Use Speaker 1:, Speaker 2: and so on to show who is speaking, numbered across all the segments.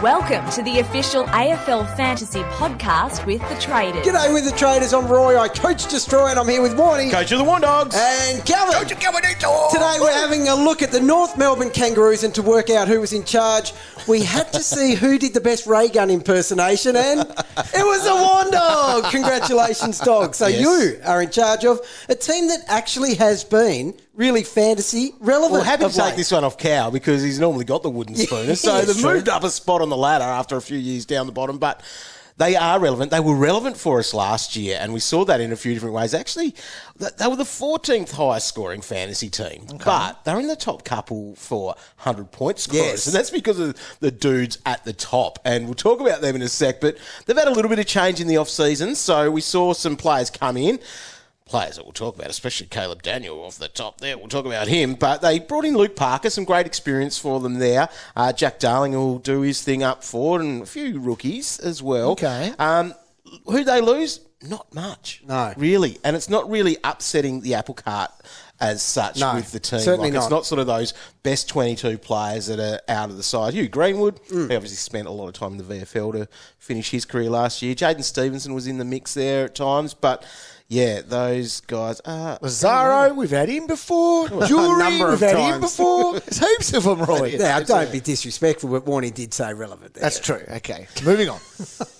Speaker 1: Welcome to the official AFL Fantasy podcast with the Traders.
Speaker 2: G'day with the Traders. I'm Roy. I coach Destroy, and I'm here with Warnie.
Speaker 3: Coach of the War Dogs.
Speaker 2: And Calvin.
Speaker 3: Coach of Dogs.
Speaker 2: Today we're having a look at the North Melbourne Kangaroos, and to work out who was in charge, we had to see who did the best ray gun impersonation, and it was the War Dog. Congratulations, Dog. So you are in charge of a team that actually has been really fantasy relevant.
Speaker 3: Well, happy to
Speaker 2: of late.
Speaker 3: take this one off Cow because he's normally got the wooden spoon. So they've moved up a spot on the ladder after a few years down the bottom, but they are relevant. They were relevant for us last year, and we saw that in a few different ways. Actually, they were the 14th highest scoring fantasy team, but they're in the top couple for 100-point scorers,
Speaker 2: Yes.
Speaker 3: and that's because of the dudes at the top, and we'll talk about them in a sec, but they've had a little bit of change in the off-season, so we saw some players come in. Players that we'll talk about, especially Caleb Daniel off the top there. We'll talk about him. But they brought in Luke Parker, some great experience for them there. Jack Darling will do his thing up forward, and a few rookies as well.
Speaker 2: Okay.
Speaker 3: Who'd they lose? Not much.
Speaker 2: No.
Speaker 3: Really. And it's not really upsetting the apple cart as such with the team.
Speaker 2: Certainly
Speaker 3: It's
Speaker 2: not.
Speaker 3: not sort of those best 22 players that are out of the side. Hugh Greenwood, he obviously spent a lot of time in the VFL to finish his career last year. Jaden Stevenson was in the mix there at times, but yeah, those guys are...
Speaker 4: Lazaro, we've had him before. Jury,
Speaker 2: number
Speaker 4: we've
Speaker 2: of
Speaker 4: had him
Speaker 2: times.
Speaker 4: before. There's heaps of them, Roy.
Speaker 2: Now, don't be disrespectful, but Warnie did say relevant there.
Speaker 4: That's true. Okay, moving on.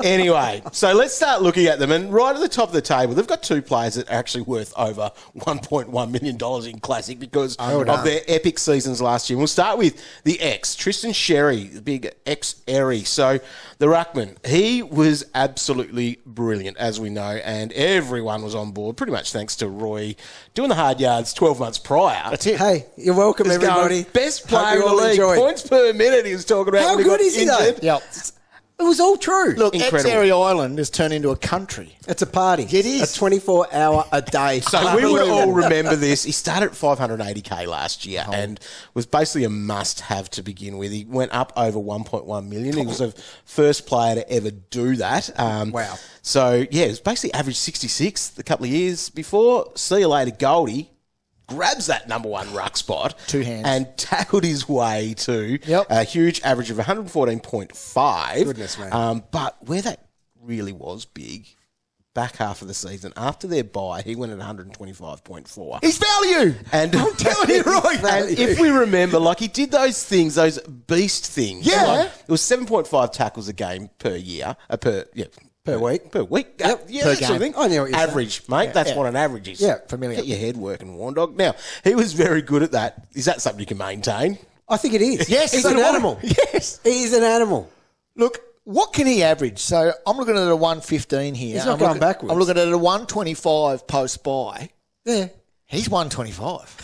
Speaker 3: Anyway, so let's start looking at them. And right at the top of the table, they've got two players that are actually worth over $1.1 million in Classic because of their epic seasons last year. And we'll start with the ex, Tristan Xerri, the big ex-Xerri. So the ruckman, he was absolutely brilliant, as we know, and everyone was on board, pretty much thanks to Roy doing the hard yards 12 months prior.
Speaker 4: That's it.
Speaker 2: Hey, you're welcome,
Speaker 3: He's
Speaker 2: everybody.
Speaker 3: going, best
Speaker 2: Hope
Speaker 3: player
Speaker 2: you
Speaker 3: in the
Speaker 2: all
Speaker 3: league,
Speaker 2: enjoyed.
Speaker 3: points per minute he was talking about.
Speaker 2: How
Speaker 3: when
Speaker 2: good
Speaker 3: got
Speaker 2: is he, though?
Speaker 3: injured.
Speaker 4: Yep.
Speaker 2: It was all true.
Speaker 4: Look,
Speaker 3: Incredible.
Speaker 4: ex-Airy Island has turned into a country.
Speaker 2: It's a party.
Speaker 4: It is.
Speaker 2: A 24-hour-a-day.
Speaker 3: So we would all remember this. He started at 580k last year and was basically a must-have to begin with. He went up over 1.1 million. He was the first player to ever do that.
Speaker 2: Wow.
Speaker 3: So, yeah, it was basically average 66 a couple of years before. See you later, Goldie grabs that number one ruck spot.
Speaker 4: Two hands.
Speaker 3: And tackled his way to
Speaker 4: Yep.
Speaker 3: a huge average of 114.5.
Speaker 2: Goodness me.
Speaker 3: But where that really was big, back half of the season, after their bye, he went at 125.4.
Speaker 4: His value.
Speaker 3: And I'm telling you,
Speaker 2: Right.
Speaker 3: and if we remember, like he did those things, those beast things.
Speaker 4: Yeah.
Speaker 3: Like, it was 7.5 tackles a game per year, per week.
Speaker 2: Yep.
Speaker 3: Yeah,
Speaker 4: Per
Speaker 3: that sort of
Speaker 4: game.
Speaker 3: thing.
Speaker 2: I know what you're
Speaker 3: average, mate. That's
Speaker 4: Yeah.
Speaker 3: what an average is.
Speaker 2: Yeah,
Speaker 4: familiar.
Speaker 3: Get your head working, Warn Dog. Now, he was very good at that. Is that something you can maintain?
Speaker 2: I think it is.
Speaker 4: Yes,
Speaker 2: He's
Speaker 4: so
Speaker 2: an
Speaker 4: do I.
Speaker 2: animal.
Speaker 4: Yes.
Speaker 2: He is an animal.
Speaker 4: Look, what can he average? So I'm looking at a 115 here.
Speaker 2: He's not
Speaker 4: I'm
Speaker 2: going
Speaker 4: looking-
Speaker 2: backwards.
Speaker 4: I'm looking at a 125 post-buy.
Speaker 2: Yeah.
Speaker 4: He's 125.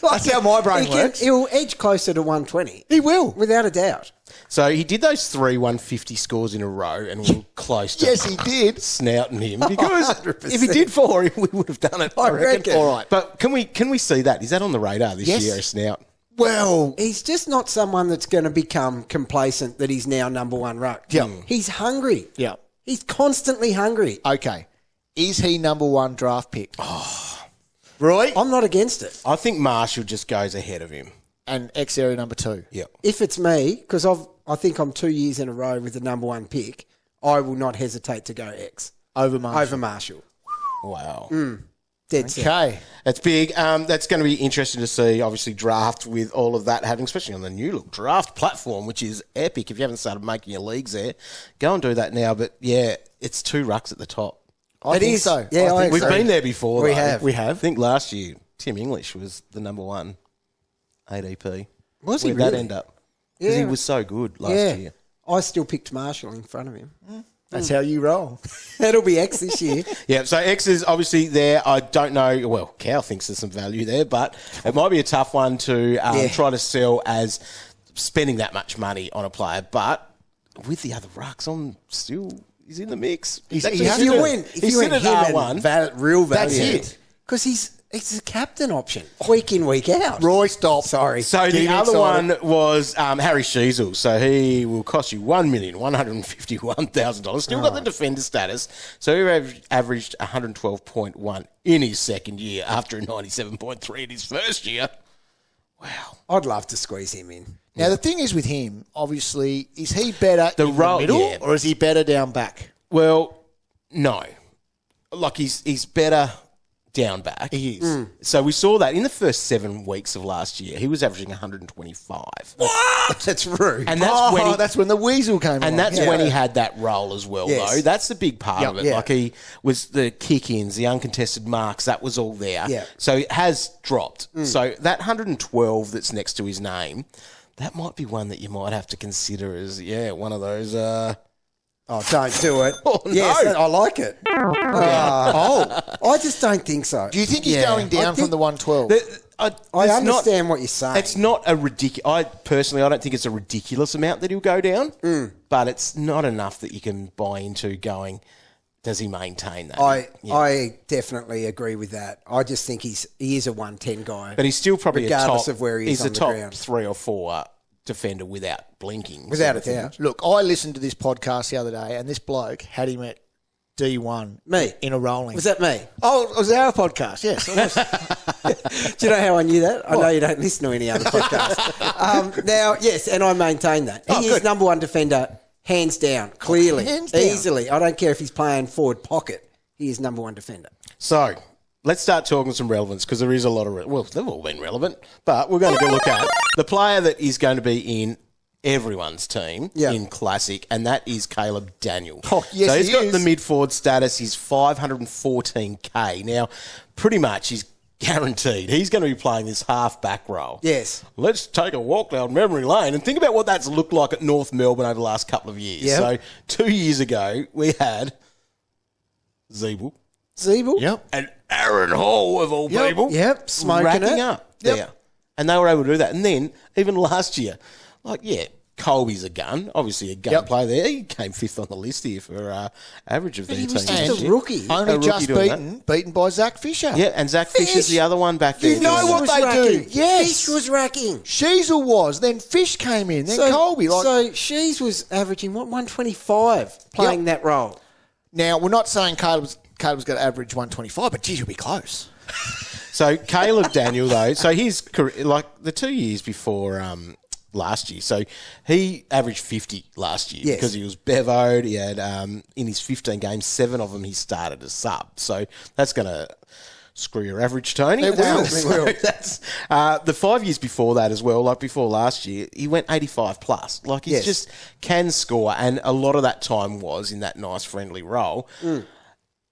Speaker 4: That's how my brain works.
Speaker 2: He'll edge closer to 120.
Speaker 4: He will.
Speaker 2: Without a doubt.
Speaker 3: So he did those 3 150 scores in a row and we were close to
Speaker 4: Yes, he did.
Speaker 3: snouting him because
Speaker 2: 100%.
Speaker 3: if he did 4, we would have done it.
Speaker 2: I reckon.
Speaker 4: All right.
Speaker 3: But can we see that? Is that on the radar this
Speaker 4: Yes.
Speaker 3: year, a snout?
Speaker 4: Well,
Speaker 2: He's just not someone that's going to become complacent that he's now number one ruck.
Speaker 4: Yeah.
Speaker 2: He's hungry.
Speaker 4: yeah.
Speaker 2: He's constantly hungry.
Speaker 4: Okay. Is he number one draft pick? Roy?
Speaker 2: I'm not against it.
Speaker 3: I think Marshall just goes ahead of him.
Speaker 4: And ex-area number two.
Speaker 3: Yeah.
Speaker 2: If it's me, because I think I'm 2 years in a row with the number one pick, I will not hesitate to go X
Speaker 4: Over Marshall.
Speaker 2: over Marshall.
Speaker 3: Wow.
Speaker 2: Dead set.
Speaker 4: Okay.
Speaker 3: That's big. That's going to be interesting to see, obviously, draft with all of that happening, especially on the new look draft platform, which is epic. If you haven't started making your leagues there, go and do that now. But, yeah, it's 2 rucks at the top.
Speaker 4: I
Speaker 2: It
Speaker 4: think
Speaker 2: is.
Speaker 4: so.
Speaker 2: Yeah, I
Speaker 3: We've
Speaker 2: agree.
Speaker 3: been there before,
Speaker 2: We
Speaker 3: though.
Speaker 2: have.
Speaker 4: We have.
Speaker 3: I think last year, Tim English was the number one ADP.
Speaker 2: Was he
Speaker 3: Where'd that
Speaker 2: really?
Speaker 3: end up? Because he
Speaker 2: Yeah.
Speaker 3: was so good last
Speaker 2: Yeah.
Speaker 3: year.
Speaker 2: I still picked Marshall in front of him.
Speaker 4: That's how you roll.
Speaker 2: That'll be X this year.
Speaker 3: Yeah, so X is obviously there. I don't know. Well, Cow thinks there's some value there, but it might be a tough one to try to sell as spending that much money on a player. But with the other rucks, he's in the mix.
Speaker 4: He's
Speaker 3: Actually,
Speaker 2: If you win
Speaker 3: he's
Speaker 2: him
Speaker 3: at R1.
Speaker 2: and real value.
Speaker 4: That's it.
Speaker 2: Because he's a captain option, week in, week out.
Speaker 4: Roy, stop.
Speaker 2: Sorry.
Speaker 3: So
Speaker 4: Getting
Speaker 3: the other
Speaker 4: excited.
Speaker 3: one was Harry Sheezel. So he will cost you $1,151,000. Still got the defender status. So he averaged 112.1 in his second year after a 97.3 in his first year. Wow.
Speaker 2: I'd love to squeeze him in.
Speaker 4: Now, the thing is with him, obviously, is he better
Speaker 3: The
Speaker 4: in
Speaker 3: role-
Speaker 4: the middle
Speaker 3: yeah.
Speaker 4: or is he better down back?
Speaker 3: Well, no. Like, he's better down back.
Speaker 4: He is.
Speaker 3: So we saw that in the first 7 weeks of last year, he was averaging 125.
Speaker 2: That's rude.
Speaker 3: And that's
Speaker 4: when the weasel came
Speaker 3: and
Speaker 4: along.
Speaker 3: that's
Speaker 4: Yeah.
Speaker 3: when he had that role as well,
Speaker 2: Yes.
Speaker 3: though. That's the big part of it.
Speaker 2: Yeah.
Speaker 3: Like, he was the kick-ins, the uncontested marks, that was all there.
Speaker 2: Yeah.
Speaker 3: So it has dropped. So that 112 that's next to his name, that might be one that you might have to consider as, one of those...
Speaker 2: Oh, don't do it.
Speaker 3: Oh, no.
Speaker 2: Yes, I like it. I just don't think so.
Speaker 4: Do you think he's going down from the 112?
Speaker 2: I understand what you're saying.
Speaker 3: It's not a ridiculous... I don't think it's a ridiculous amount that he'll go down, but it's not enough that you can buy into going, does he maintain that?
Speaker 2: I definitely agree with that. I just think he is a 110 guy.
Speaker 3: But he's still probably
Speaker 2: regardless
Speaker 3: a top...
Speaker 2: of where he is
Speaker 3: he's
Speaker 2: on
Speaker 3: a
Speaker 2: the
Speaker 3: top
Speaker 2: ground.
Speaker 3: 3 or 4 defender without blinking.
Speaker 2: Without a doubt.
Speaker 4: Look, I listened to this podcast the other day and this bloke had him at D1.
Speaker 2: Me?
Speaker 4: In a rolling.
Speaker 2: Was that me?
Speaker 4: Oh, it was our podcast, yes.
Speaker 2: Do you know how I knew that? I know you don't listen to any other podcast. Now, yes, and I maintain that. He is number one defender, hands down, clearly,
Speaker 4: Hands down.
Speaker 2: easily. I don't care if he's playing forward pocket. He is number one defender.
Speaker 3: So, let's start talking some relevance because there is a lot of... well, they've all been relevant, but we're going to look at the player that is going to be in everyone's team in Classic, and that is Caleb Daniel.
Speaker 4: Oh, yes,
Speaker 3: so he's
Speaker 4: he
Speaker 3: got
Speaker 4: is.
Speaker 3: the mid-forward status. He's 514K. Now, pretty much he's guaranteed he's going to be playing this half-back role.
Speaker 2: Yes.
Speaker 3: Let's take a walk down memory lane and think about what that's looked like at North Melbourne over the last couple of years.
Speaker 2: Yep.
Speaker 3: So 2 years ago, we had Sheezel.
Speaker 2: Zeeble?
Speaker 3: And Aaron Hall, of all people.
Speaker 2: Yep, smoking
Speaker 3: racking
Speaker 2: it.
Speaker 3: up
Speaker 2: Yep.
Speaker 3: there. And they were able to do that. And then, even last year, Colby's a gun. Obviously a gun player there. He came 5th on the list here for average of their
Speaker 2: he
Speaker 3: team.
Speaker 2: was
Speaker 3: last
Speaker 2: just a
Speaker 3: year.
Speaker 2: rookie.
Speaker 4: Only
Speaker 3: rookie
Speaker 4: just
Speaker 3: doing
Speaker 4: beaten by Zach Fisher.
Speaker 3: Yeah, and Zach Fisher's the other one back there.
Speaker 4: You know
Speaker 3: doing
Speaker 4: what
Speaker 3: that.
Speaker 4: they do. Yes.
Speaker 2: Fish was racking.
Speaker 4: Sheezel was, then Fish came in, then Colby.
Speaker 2: So Shees was averaging, 125 playing that role.
Speaker 4: Now, we're not saying Caleb's going to average 125, but geez, you'll be close.
Speaker 3: So Caleb Daniel, though, so his career, like the 2 years before last year, so he averaged 50 last year
Speaker 2: Yes.
Speaker 3: because he was bevoed. He had, in his 15 games, 7 of them he started as sub. So that's going to screw your average, Tony.
Speaker 4: It will.
Speaker 3: So that's the 5 years before that as well, like before last year, he went 85 plus. Like he just can score, and a lot of that time was in that nice friendly role.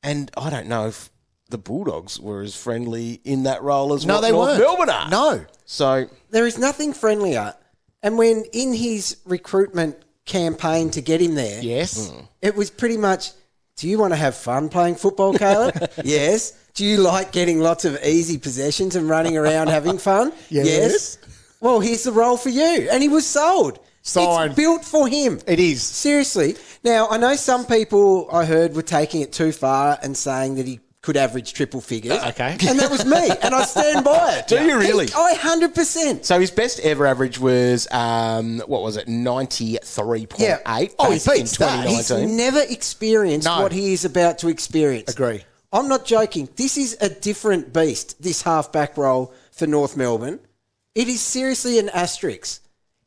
Speaker 3: And I don't know if the Bulldogs were as friendly in that role as
Speaker 4: No, they
Speaker 3: North
Speaker 4: weren't.
Speaker 3: Melbourne are.
Speaker 4: No.
Speaker 3: So
Speaker 2: There is nothing friendlier. And when in his recruitment campaign to get him there,
Speaker 4: Yes.
Speaker 2: it was pretty much, do you want to have fun playing football, Caleb? Yes. Do you like getting lots of easy possessions and running around having fun?
Speaker 4: Yes.
Speaker 2: Well, here's the role for you. And he was sold.
Speaker 4: Signed.
Speaker 2: It's built for him.
Speaker 4: It is.
Speaker 2: Seriously. Now, I know some people I heard were taking it too far and saying that he could average triple figures.
Speaker 4: Okay.
Speaker 2: And that was me. And I stand by it.
Speaker 3: Do you really?
Speaker 2: I 100%.
Speaker 3: So his best ever average was, 93.8
Speaker 2: Yeah. Oh, he
Speaker 3: back in
Speaker 2: beats that. He's
Speaker 3: 2019.
Speaker 2: never experienced what he is about to experience.
Speaker 4: Agree.
Speaker 2: I'm not joking. This is a different beast, this half-back role for North Melbourne. It is seriously an asterisk.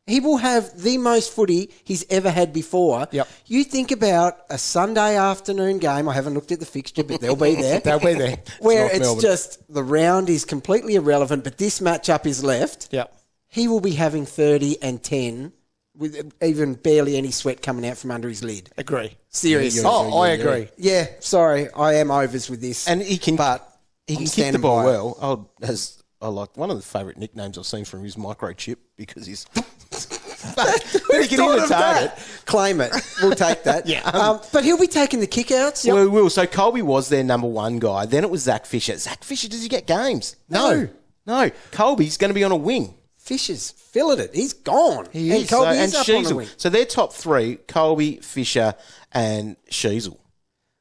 Speaker 2: He will have the most footy he's ever had before.
Speaker 4: Yep.
Speaker 2: You think about a Sunday afternoon game. I haven't looked at the fixture, but they'll be there.
Speaker 4: They'll be there.
Speaker 2: Where
Speaker 3: North
Speaker 2: it's
Speaker 3: Melbourne.
Speaker 2: just the round is completely irrelevant, but this matchup is left.
Speaker 4: Yep.
Speaker 2: He will be having 30 and 10 with even barely any sweat coming out from under his lid.
Speaker 4: Agree.
Speaker 2: Seriously.
Speaker 4: Oh, I agree.
Speaker 2: Yeah, sorry. I am overs with this.
Speaker 3: And he can,
Speaker 2: but
Speaker 3: he
Speaker 2: I'm
Speaker 3: can kick the
Speaker 2: standing
Speaker 3: ball
Speaker 2: by it.
Speaker 3: well. I like one of the favourite nicknames I've seen from him is Microchip because he's... but he can hit the target.
Speaker 2: Claim it. We'll take that.
Speaker 3: Yeah.
Speaker 2: But he'll be taking the kickouts.
Speaker 3: Well, he will. So Colby was their number one guy. Then it was Zach Fisher. Zach Fisher, does he get games?
Speaker 2: No.
Speaker 3: No. Colby's going to be on a wing.
Speaker 2: Fisher's filling it. He's gone.
Speaker 3: He
Speaker 2: and
Speaker 3: is.
Speaker 2: Colby
Speaker 3: So,
Speaker 2: is
Speaker 3: and
Speaker 2: up on the
Speaker 3: Sheezel.
Speaker 2: wing.
Speaker 3: So their top three, Colby, Fisher and Sheezel,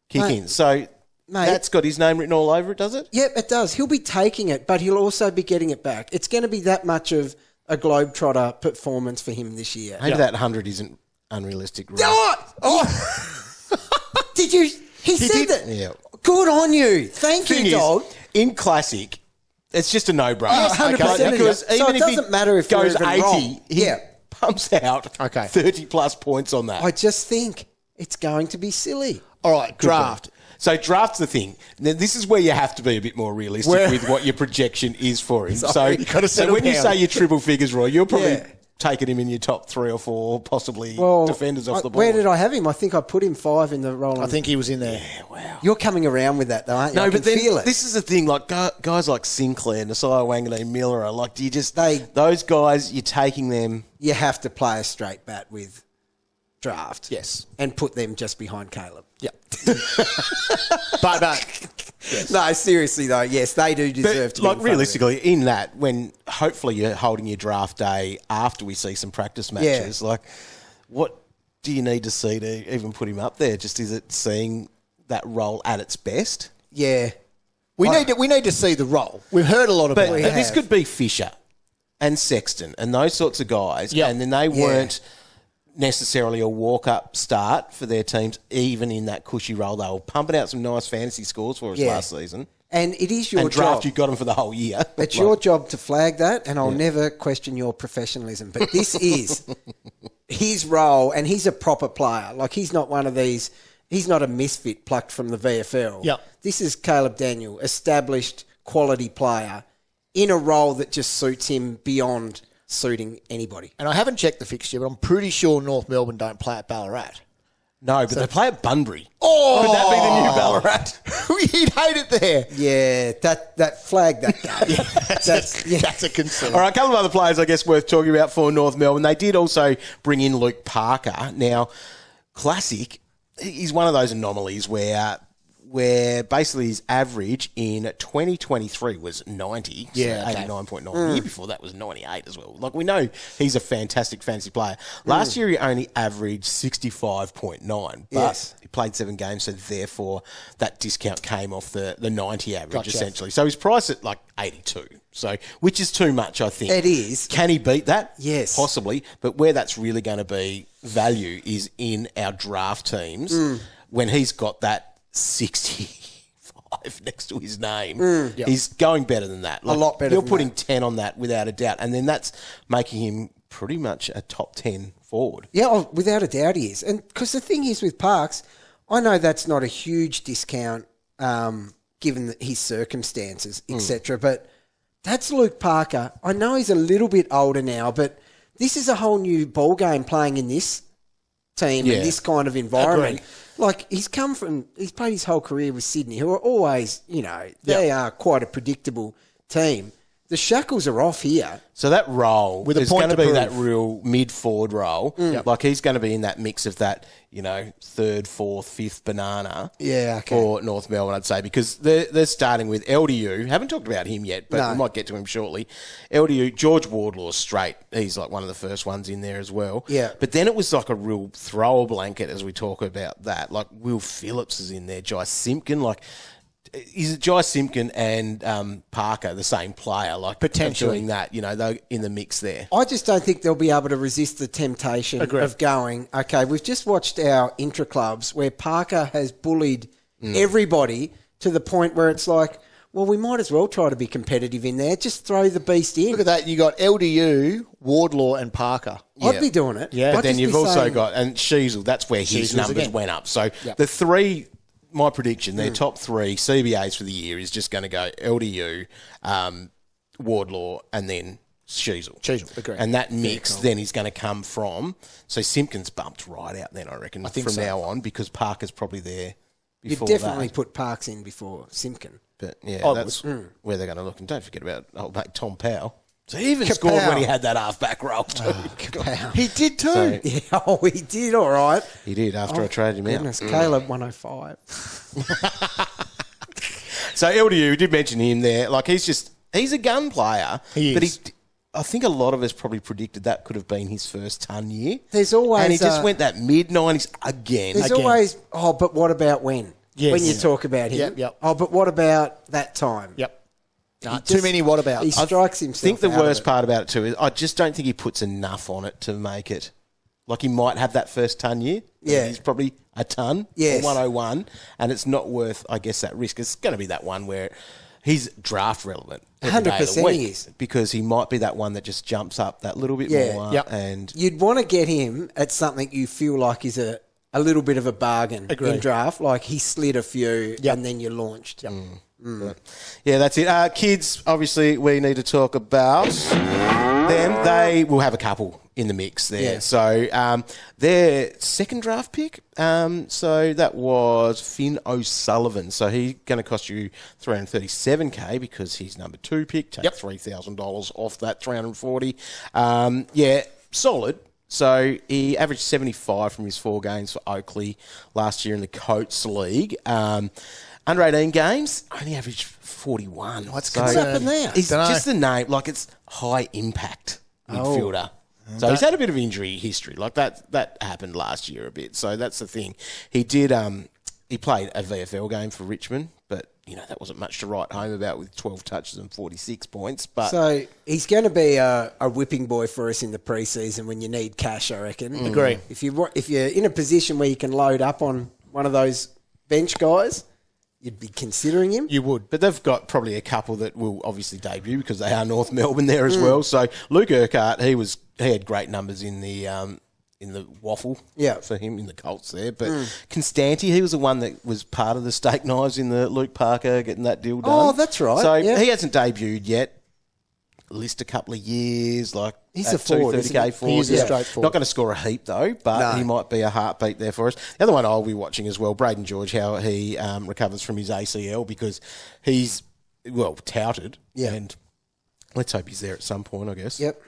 Speaker 3: kick in. So that's got his name written all over it, does it?
Speaker 2: Yep, it does. He'll be taking it, but he'll also be getting it back. It's going to be that much of a globetrotter performance for him this year.
Speaker 3: Maybe that 100 isn't unrealistic. Right?
Speaker 2: Did you? He said
Speaker 3: did.
Speaker 2: that.
Speaker 3: Yeah.
Speaker 2: Good on you. Thank
Speaker 3: Thing
Speaker 2: you,
Speaker 3: is,
Speaker 2: dog.
Speaker 3: in Classic, It's just a no-brainer.
Speaker 2: Oh, 100%.
Speaker 3: Because
Speaker 2: So
Speaker 3: even
Speaker 2: it
Speaker 3: if he
Speaker 2: doesn't matter if
Speaker 3: goes
Speaker 2: we're
Speaker 3: 80,
Speaker 2: even wrong.
Speaker 3: he
Speaker 2: Yeah.
Speaker 3: pumps out 30-plus points on that.
Speaker 2: I just think it's going to be silly.
Speaker 4: All right, draft.
Speaker 3: So draft's the thing. Now, this is where you have to be a bit more realistic with what your projection is for him.
Speaker 2: Sorry, you gotta
Speaker 3: so
Speaker 2: settle
Speaker 3: when you
Speaker 2: down.
Speaker 3: say your triple figures, Roy, you're probably
Speaker 2: Yeah.
Speaker 3: taking him in your top 3 or 4, possibly defenders off the board.
Speaker 2: Where did I have him? I think I put him 5 in the roll.
Speaker 4: I think he was in there.
Speaker 3: Yeah, wow.
Speaker 2: You're coming around with that, though, aren't you?
Speaker 3: No,
Speaker 2: I
Speaker 3: but
Speaker 2: can
Speaker 3: then
Speaker 2: feel it.
Speaker 3: this is the thing. Like guys like Sinclair, Nasiah Wanganeen, Miller, like do you just
Speaker 2: They-
Speaker 3: those guys? You're taking them.
Speaker 2: You have to play a straight bat with draft.
Speaker 4: Yes.
Speaker 2: And put them just behind Caleb.
Speaker 4: Yeah. but
Speaker 2: No, seriously, though, yes, they do deserve to be
Speaker 3: Like
Speaker 2: in front of him.
Speaker 3: realistically, in that, when hopefully you're holding your draft day after we see some practice matches, like what do you need to see to even put him up there? Just is it seeing that role at its best?
Speaker 2: Yeah.
Speaker 4: we need to see the role. We've heard a lot about
Speaker 3: But
Speaker 4: it.
Speaker 3: this could be Fisher and Sexton and those sorts of guys,
Speaker 4: Yep.
Speaker 3: and then they weren't necessarily a walk-up start for their teams, even in that cushy role. They were pumping out some nice fantasy scores for us last season.
Speaker 2: And it is your
Speaker 3: And draft,
Speaker 2: job.
Speaker 3: you got them for the whole year.
Speaker 2: It's your job to flag that, and I'll never question your professionalism. But this is his role, and he's a proper player. Like, he's not one of these... He's not a misfit plucked from the VFL.
Speaker 4: Yep.
Speaker 2: This is Caleb Daniel, established quality player in a role that just suits him beyond suiting anybody.
Speaker 4: And I haven't checked the fixture, but I'm pretty sure North Melbourne don't play at Ballarat.
Speaker 3: No, but they play at Bunbury.
Speaker 4: Oh!
Speaker 3: Could that be the new Ballarat?
Speaker 4: He'd hate it there.
Speaker 2: Yeah, that flag that game.
Speaker 4: That's a concern.
Speaker 3: All right, a couple of other players, I guess, worth talking about for North Melbourne. They did also bring in Luke Parker. Now, Classic, he's one of those anomalies where basically his average in 2023 was 90,
Speaker 4: Yeah,
Speaker 3: so
Speaker 4: okay.
Speaker 3: 89.9. The year before that was 98 as well. Like, we know he's a fantastic fantasy player. Last year he only averaged 65.9, but he played 7 games, so therefore that discount came off the 90 average, essentially. So he's priced at like 82. So, which is too much, I think.
Speaker 2: It is.
Speaker 3: Can he beat that?
Speaker 2: Yes.
Speaker 3: Possibly. But where that's really going to be value is in our draft teams when he's got that 65 next to his name. He's going better than that. Like,
Speaker 2: lot better
Speaker 3: You're
Speaker 2: than
Speaker 3: putting
Speaker 2: that.
Speaker 3: 10 on that without a doubt. And then that's making him pretty much a top 10 forward.
Speaker 2: Yeah, without a doubt he is. And because the thing is with Parks, I know that's not a huge discount given his circumstances, etc. But that's Luke Parker. I know he's a little bit older now, but this is a whole new ball game playing in this team
Speaker 3: Yeah.
Speaker 2: in this kind of environment.
Speaker 4: Agreed.
Speaker 2: Like, he's played his whole career with Sydney, who are always, they are quite a predictable team. The shackles are off here.
Speaker 3: So that role
Speaker 4: With a
Speaker 3: is
Speaker 4: point
Speaker 3: going to
Speaker 4: to
Speaker 3: be
Speaker 4: prove.
Speaker 3: that real mid-forward role. Like, he's going to be in that mix of that, 3rd, 4th, 5th banana for North Melbourne, I'd say, because they're starting with LDU. Haven't talked about him yet, but we might get to him shortly. LDU, George Wardlaw's straight. He's like one of the first ones in there as well.
Speaker 2: Yeah.
Speaker 3: But then it was like a real thrower blanket as we talk about that. Like, Will Phillips is in there, Jai Simpkin, like... Is it Jai Simpkin and Parker the same player? Like,
Speaker 4: Potentially.
Speaker 3: doing that, they're in the mix there.
Speaker 2: I just don't think they'll be able to resist the temptation of going, okay, we've just watched our intra-clubs where Parker has bullied everybody to the point where it's like, well, we might as well try to be competitive in there. Just throw the beast in.
Speaker 4: Look at that. You got LDU, Wardlaw, and Parker.
Speaker 2: I'd be doing it.
Speaker 4: Yeah.
Speaker 2: I'd
Speaker 3: But then
Speaker 2: just
Speaker 3: you've
Speaker 2: be
Speaker 3: also
Speaker 2: saying-
Speaker 3: got, and Sheezel, that's where his
Speaker 4: Sheezel's
Speaker 3: numbers
Speaker 4: again.
Speaker 3: went up. So the three, my prediction, their top 3 CBAs for the year is just going to go LDU, Wardlaw, and then Sheezel.
Speaker 4: Agree.
Speaker 3: And that mix then is going to come from, so Simpkins bumped right out then, I reckon,
Speaker 4: think
Speaker 3: from
Speaker 4: so.
Speaker 3: now on, because Parker's probably there
Speaker 2: You'd
Speaker 3: before
Speaker 2: definitely
Speaker 3: that.
Speaker 2: put Parks in before Simpkin.
Speaker 3: But yeah,
Speaker 4: I
Speaker 3: that's
Speaker 4: would.
Speaker 3: where they're going to look. And don't forget about old mate Tom Powell. So he even scored when he had that half-back role too.
Speaker 4: He did too.
Speaker 3: So-
Speaker 2: Yeah, he did all right.
Speaker 3: He did after I traded him
Speaker 2: Goodness,
Speaker 3: out.
Speaker 2: Caleb 105.
Speaker 3: So LDU, we did mention him there. Like, he's a gun player.
Speaker 4: He
Speaker 3: but
Speaker 4: is.
Speaker 3: I think a lot of us probably predicted that could have been his first ton year.
Speaker 2: There's always
Speaker 3: And he just went that mid-90s again.
Speaker 2: There's always, but what about when?
Speaker 4: Yes.
Speaker 2: When you talk about him.
Speaker 4: Yep.
Speaker 2: Oh, but what about that time?
Speaker 4: Yep.
Speaker 2: He
Speaker 4: Too
Speaker 2: just-
Speaker 4: many whatabouts.
Speaker 2: He strikes himself
Speaker 3: I think the
Speaker 2: out of
Speaker 3: worst
Speaker 2: it.
Speaker 3: part about it too is I just don't think he puts enough on it to make it. Like, he might have that first ton year.
Speaker 2: Yeah.
Speaker 3: He's probably a ton
Speaker 2: Yes.
Speaker 3: or 101, and it's not worth, I guess, that risk. It's going to be that one where He's draft relevant. every day of the
Speaker 2: 100%
Speaker 3: week
Speaker 2: he is.
Speaker 3: because he might be that one that just jumps up that little bit
Speaker 2: Yeah.
Speaker 3: more.
Speaker 4: Yep.
Speaker 3: And
Speaker 2: You'd want to get him at something you feel like is a little bit of a bargain in draft. Like he slid a few and then you launched. Yep.
Speaker 3: yeah, that's it. Kids, obviously, we need to talk about them. They will have a couple in the mix there.
Speaker 2: Yeah.
Speaker 3: So their second draft pick, so that was Finn O'Sullivan. So he's going to cost you $337K because he's number 2 pick. Take $3,000 off that $340. Yeah, solid. So he averaged 75 from his 4 games for Oakley last year in the Coates League. Under 18 games, only averaged 41.
Speaker 2: What's happened there?
Speaker 3: It's just the name, like it's high impact midfielder. So he's had a bit of injury history. Like that happened last year a bit. So that's the thing. He did he played a VFL game for Richmond, but you know, that wasn't much to write home about with 12 touches and 46 points. But
Speaker 2: So he's going to be a whipping boy for us in the preseason when you need cash, I reckon.
Speaker 4: Agree.
Speaker 2: If you're in a position where you can load up on one of those bench guys, you'd be considering him.
Speaker 4: You would.
Speaker 3: But they've got probably a couple that will obviously debut because they are North Melbourne there as well. So Luke Urquhart, he had great numbers in the waffle for him in the Colts there. But Constanti, he was the one that was part of the steak knives in the Luke Parker getting that deal done.
Speaker 2: Oh, that's right.
Speaker 3: So
Speaker 2: Yeah.
Speaker 3: he hasn't debuted yet. List a couple of years, like
Speaker 2: He's
Speaker 3: at
Speaker 2: a forward,
Speaker 3: 230K
Speaker 2: isn't
Speaker 3: forward.
Speaker 4: He is a straight forward.
Speaker 3: Not going to score a heap though, but he might be a heartbeat there for us. The other one I'll be watching as well, Braden George, how he recovers from his ACL because he's touted.
Speaker 2: Yeah.
Speaker 3: And let's hope he's there at some point, I guess.
Speaker 2: Yep.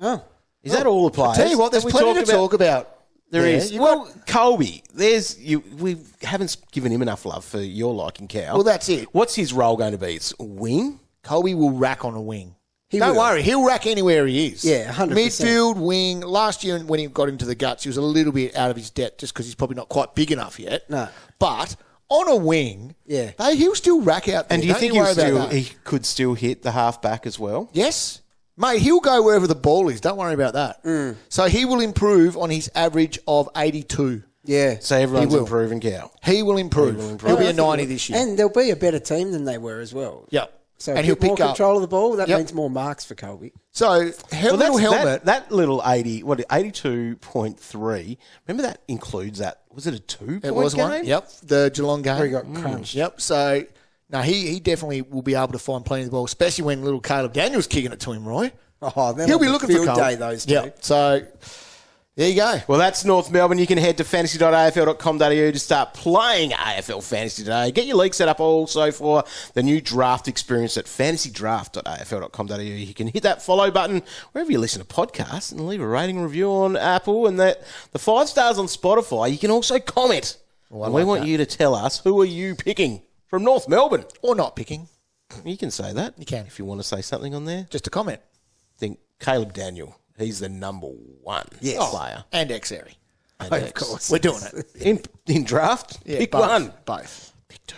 Speaker 2: Oh,
Speaker 3: Is that all the players?
Speaker 4: Tell you what, there's
Speaker 3: Have we
Speaker 4: plenty to talk about.
Speaker 3: There
Speaker 4: Yeah,
Speaker 3: is.
Speaker 4: you've
Speaker 3: Well, Colby, we haven't given him enough love for your liking, Cal.
Speaker 4: Well, that's it.
Speaker 3: What's his role going to be? It's wing?
Speaker 4: Colby will rack on a wing.
Speaker 2: He
Speaker 4: Don't
Speaker 2: will.
Speaker 4: worry, he'll rack anywhere he is.
Speaker 2: Yeah, 100%.
Speaker 4: Midfield, wing. Last year when he got into the guts, he was a little bit out of his depth just because he's probably not quite big enough yet.
Speaker 2: No.
Speaker 4: But on a wing,
Speaker 2: Yeah.
Speaker 4: he'll still rack out there.
Speaker 3: And do you
Speaker 4: Don't
Speaker 3: think
Speaker 4: worry about that.
Speaker 3: he could still hit the halfback as well?
Speaker 4: Yes. Mate, he'll go wherever the ball is. Don't worry about that. So he will improve on his average of 82.
Speaker 2: yeah.
Speaker 3: So everyone's
Speaker 4: He will.
Speaker 3: improving, Cal.
Speaker 4: He will improve. He'll be a 90 this year.
Speaker 2: And they'll be a better team than they were as well.
Speaker 4: Yep.
Speaker 2: So
Speaker 4: and
Speaker 2: and
Speaker 4: he'll
Speaker 2: more
Speaker 4: pick up.
Speaker 2: control of the ball. That
Speaker 4: Yep.
Speaker 2: means more marks for Colby.
Speaker 4: So, little helmet.
Speaker 3: That little 82.3, remember that includes that, was it a 2-point
Speaker 4: It was
Speaker 3: game?
Speaker 4: one. Yep. The Geelong game.
Speaker 2: Where he got crunched.
Speaker 4: Yep. So, no, he definitely will be able to find plenty of the ball, especially when little Caleb Daniels kicking it to him, Roy.
Speaker 2: Oh, then
Speaker 4: He'll be looking for
Speaker 2: field
Speaker 4: Cole.
Speaker 2: day, those two.
Speaker 4: Yep. So, there you go.
Speaker 3: Well, that's North Melbourne. You can head to fantasy.afl.com.au to start playing AFL Fantasy today. Get your league set up also for the new draft experience at fantasydraft.afl.com.au. You can hit that follow button wherever you listen to podcasts and leave a rating and review on Apple and the 5 stars on Spotify. You can also comment. And we want you to tell us who are you picking from North Melbourne.
Speaker 4: Or not picking.
Speaker 3: You can say that.
Speaker 4: You can.
Speaker 3: If you want to say something on there.
Speaker 4: Just a comment.
Speaker 3: Think Caleb Daniel. He's the number 1 player.
Speaker 4: And Xerri.
Speaker 3: And
Speaker 2: Of course.
Speaker 4: We're doing it.
Speaker 3: In draft, pick
Speaker 4: both.
Speaker 3: one.
Speaker 4: Both.
Speaker 3: Pick 2.